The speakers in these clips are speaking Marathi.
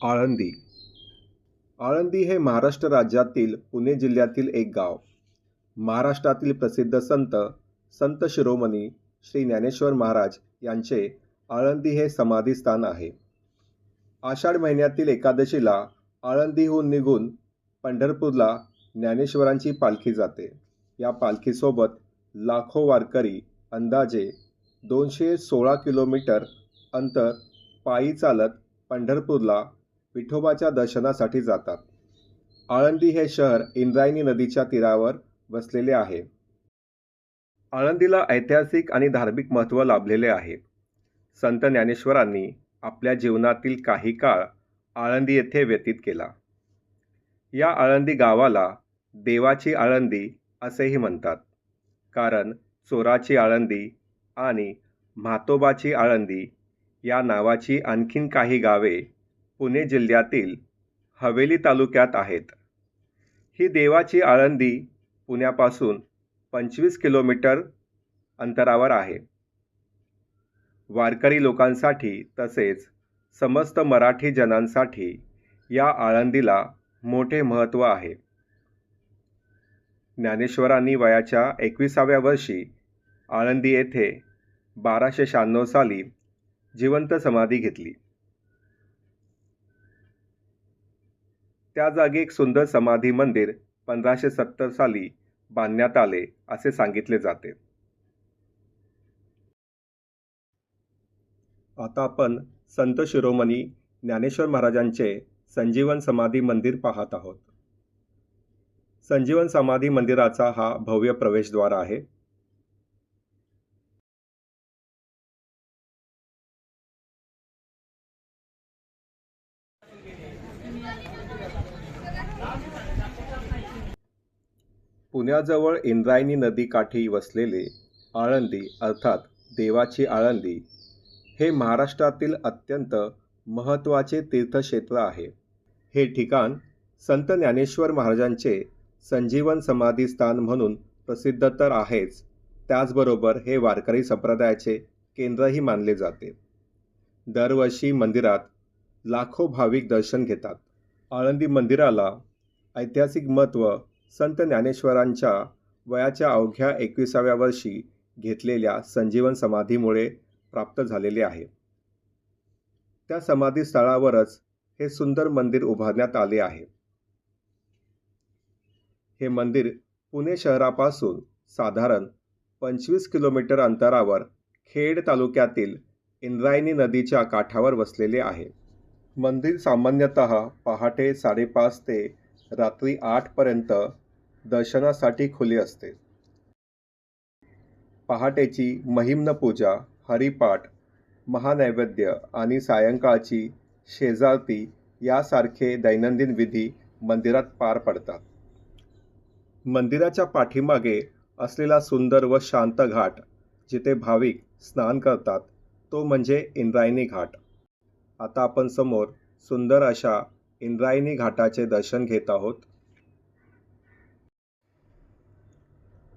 आळंदी. आळंदी हे महाराष्ट्र राज्यातील पुणे जिल्ह्यातील एक गाव. महाराष्ट्रातील प्रसिद्ध संत शिरोमणी श्री ज्ञानेश्वर महाराज यांचे आळंदी हे समाधीस्थान आहे. आषाढ महिन्यातील एकादशीला आळंदीहून निघून पंढरपूरला ज्ञानेश्वरांची पालखी जाते. या पालखीसोबत लाखो वारकरी अंदाजे 216 किलोमीटर अंतर पायी चालत पंढरपूरला विठोबाच्या दर्शनासाठी जातात. आळंदी हे शहर इंद्रायणी नदीच्या तीरावर वसलेले आहे. आळंदीला ऐतिहासिक आणि धार्मिक महत्त्व लाभलेले आहे. संत ज्ञानेश्वरांनी आपल्या जीवनातील काही काळ आळंदी येथे व्यतीत केला. या आळंदी गावाला देवाची आळंदी असेही म्हणतात, कारण चोराची आळंदी आणि म्हातोबाची आळंदी या नावाची आणखीन काही गावे पुणे जिल्ह्यातील हवेली तालुक्यात आहेत. ही देवाची आळंदी पुण्यापासून 25 किलोमीटर अंतरावर आहे. वारकरी लोकांसाठी तसेच समस्त मराठी जनांसाठी या आळंदीला मोठे महत्त्व आहे. ज्ञानेश्वरांनी वयाच्या 21व्या वर्षी आळंदी येथे 1296 साली जिवंत समाधी घेतली. त्या जागी एक सुंदर समाधी मंदिर 1570 साली बांधण्यात आले असे सांगितले जाते. आता आपण संत शिरोमणी ज्ञानेश्वर महाराजांचे संजीवन समाधी मंदिर पाहत आहोत. संजीवन समाधी मंदिराचा हा भव्य प्रवेशद्वार आहे. पुण्याजवळ इंद्रायणी नदीकाठी वसलेले आळंदी अर्थात देवाची आळंदी हे महाराष्ट्रातील अत्यंत महत्त्वाचे तीर्थक्षेत्र आहे. हे ठिकाण संत ज्ञानेश्वर महाराजांचे संजीवन समाधी स्थान म्हणून प्रसिद्ध तर आहेच, त्याचबरोबर हे वारकरी संप्रदायाचे केंद्रही मानले जाते. दरवर्षी मंदिरात लाखो भाविक दर्शन घेतात. आळंदी मंदिराला ऐतिहासिक महत्त्व संत ज्ञानेश्वरांच्या वयाच्या अवघ्या 21व्या वर्षी घेतलेल्या संजीवन समाधीमुळे प्राप्त झालेले आहे. त्या समाधी स्थळावरच हे सुंदर मंदिर उभारण्यात आले आहे. हे मंदिर पुणे शहरापासून साधारण 25 किलोमीटर अंतरावर खेड तालुक्यातील इंद्रायणी नदीच्या काठावर वसलेले आहे. मंदिर सामान्यतः पहाटे 5:30 ते रात्री 8 पर्यंत दर्शनासाठी खुले असते. पहाटेची महिम्न पूजा, हरिपाठ, महानैवेद्य आणि सायंकाळची शेजारती यासारखे दैनंदिन विधी मंदिरात पार पडतात. मंदिराच्या पाठीमागे असलेला सुंदर व शांत घाट जिथे भाविक स्नान करतात तो म्हणजे इंद्रायणी घाट. आता आपण समोर सुंदर अशा इंद्रायणी घाटाचे दर्शन घेत आहोत.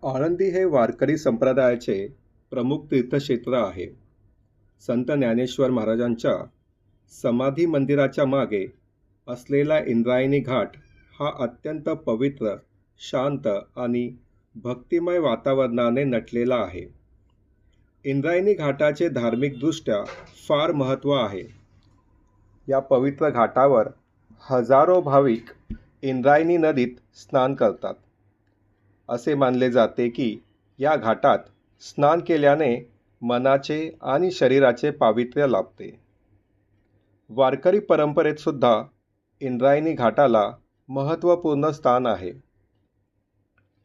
आळंदी हे वारकरी संप्रदायाचे प्रमुख तीर्थक्षेत्र आहे. संत ज्ञानेश्वर महाराजांच्या समाधी मंदिराच्या मागे असलेला इंद्रायणी घाट हा अत्यंत पवित्र, शांत आणि भक्तिमय वातावरणाने नटलेला आहे. इंद्रायणी घाटाचे धार्मिकदृष्ट्या फार महत्त्व आहे. या पवित्र घाटावर हजारो भाविक इंद्रायणी नदीत स्नान करतात. असे मानले जाते की या घाटात स्नान केल्याने मनाचे आणि शरीराचे पावित्र्य लाभते. वारकरी परंपरेत सुद्धा इंद्रायणी घाटाला महत्त्वपूर्ण स्थान आहे.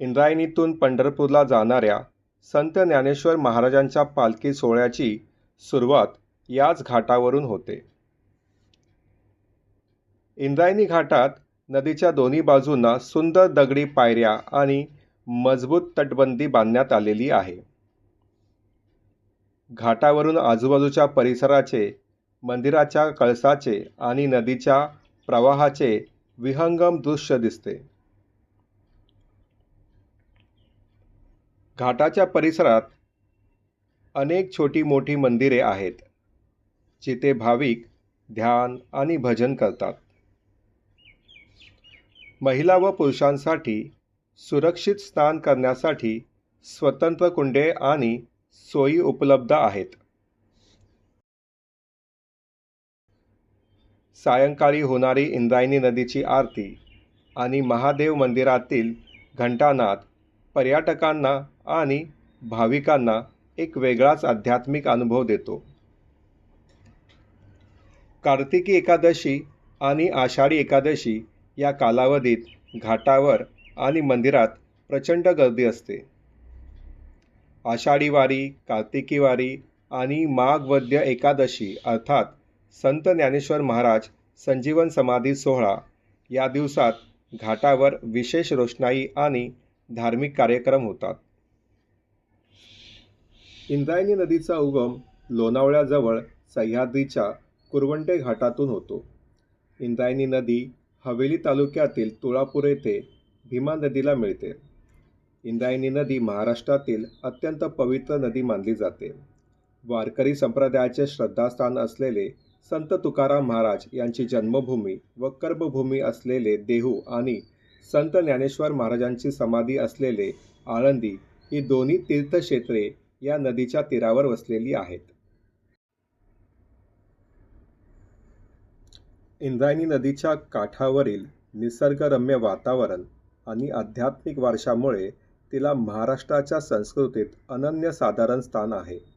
इंद्रायणीतून पंढरपूरला जाणाऱ्या संत ज्ञानेश्वर महाराजांच्या पालखी सोहळ्याची सुरुवात याच घाटावरून होते. इंद्रायणी घाटात नदीच्या दोन्ही बाजूंना सुंदर दगडी पायऱ्या आणि मजबूत तटबंदी बांधण्यात आलेली आहे. घाटावरून आजूबाजूच्या परिसराचे, मंदिराच्या कळसाचे आणि नदीच्या प्रवाहाचे विहंगम दृश्य दिसते. घाटाच्या परिसरात अनेक छोटी मोठी मंदिरे आहेत, जिथे भाविक ध्यान आणि भजन करतात. महिला व पुरुषांसाठी सुरक्षित स्नान करण्यासाठी स्वतंत्र कुंडे आणि सोयी उपलब्ध आहेत. सायंकाळी होणारी इंद्रायणी नदीची आरती आणि महादेव मंदिरातील घंटानाद पर्यटकांना आणि भाविकांना एक वेगळाच आध्यात्मिक अनुभव देतो. कार्तिकी एकादशी आणि आषाढी एकादशी या कालावधीत घाटावर आणि मंदिरात प्रचंड गर्दी असते. आषाढी वारी, कार्तिकी वारी आणि माघ वद्य एकादशी अर्थात संत ज्ञानेश्वर महाराज संजीवन समाधी सोहळा या दिवसात घाटावर विशेष रोषणाई आणि धार्मिक कार्यक्रम होतात. इंद्रायणी नदीचा उगम लोणावळ्याजवळ सह्याद्रीच्या कुरवंटे घाटातून होतो. इंद्रायणी नदी हवेली तालुक्यातील तुळापूर येथे भीमा नदीला मिळते. इंद्रायणी नदी महाराष्ट्रातील अत्यंत पवित्र नदी मानली जाते. वारकरी संप्रदायाचे श्रद्धास्थान असलेले संत तुकाराम महाराज यांची जन्मभूमी व कर्मभूमी असलेले देहू आणि संत ज्ञानेश्वर महाराजांची समाधी असलेले आळंदी ही दोन्ही तीर्थक्षेत्रे या नदीच्या तीरावर वसलेली आहेत. इंद्रायणी नदीच्या काठावरील निसर्गरम्य वातावरण आणि आध्यात्मिक वारशामुळे तिला महाराष्ट्राच्या संस्कृतीत अनन्यसाधारण स्थान आहे.